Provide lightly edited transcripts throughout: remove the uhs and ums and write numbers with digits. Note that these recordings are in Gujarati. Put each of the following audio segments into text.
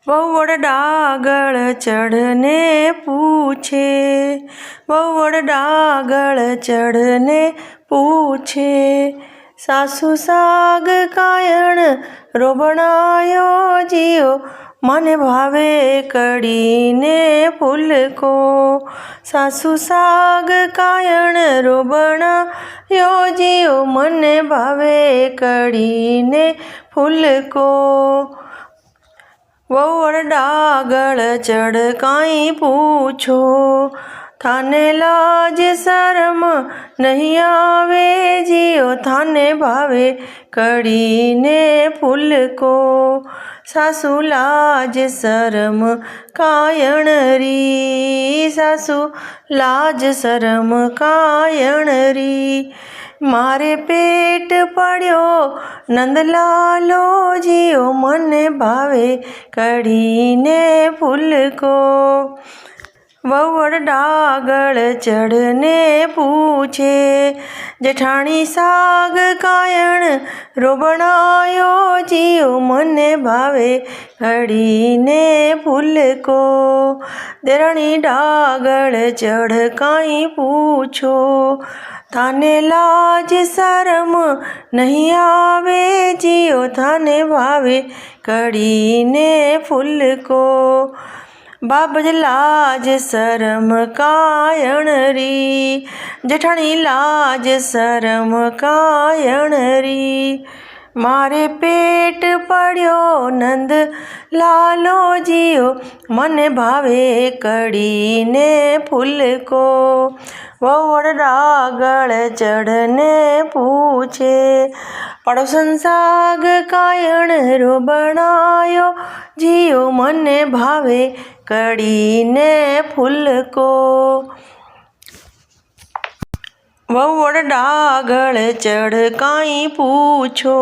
વહુવડ ડાગળ ચઢને પૂછે, વહુવડ ડાગળ ચઢને પૂછે, સાસુ સાગ કાયણ રોબણાયો જીઓ, મને ભાવે કઢીને ફૂલકો. સાસુ સાગ કાયણ રોબણાયો જીઓ, મને ભાવે કઢીને ફૂલકો. વહુવડ ડાગળ ચઢ કાંઈ પૂછો, થાને લાજ શરમ નહીં આવે જીઓ, થાને ભાવે કઢીને ફૂલકો. સાસુ લાજ શરમ કાયણ રી, સાસુ લાજ શરમ કાયણ રી, મારે પેટ પડ્યો નંદલાલો જીઓ, મને ભાવે કઢીને ફૂલકો. વહુવડ ડાગળ ચઢને પૂછે, જેઠાણી સાગ કાયણ રોબણાયો જીઓ, મને ભાવે કઢીને ફૂલકો. દેરાણી ડાગળ ચઢ કાંઈ પૂછો, થાને લાજ શરમ નહીં આવે જીઓ, થાને ભાવે કઢીને ફૂલકો. બાબજ લાજ શરમ કાયણ રી, જેઠાણી લાજ શરમ કાયણ રી, મારે પેટ પડ્યો નંદ લાલો જીઓ, મને ભાવે કઢીને ફૂલકો. વહુવડ ડાગળ ચઢને પૂછે, પડોસન સાગ કાયણ રોબણાયો જીઓ, મને ભાવે કઢીને ફૂલકો. વહુવડ ડાગળ ચઢ કાંઈ પૂછો,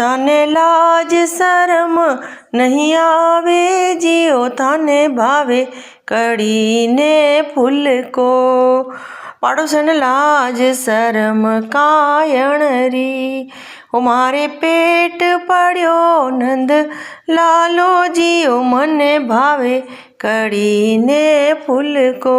થાને લાજ શરમ નહીં આવે જીઓ, થાને ભાવે કઢીને ફૂલકો. પાડોશન લાજ શરમ કાયણ રી, ઓ મારે પેટ પડ્યો નંદ લાલો જીઓ, મને ભાવે કઢીને ફૂલકો.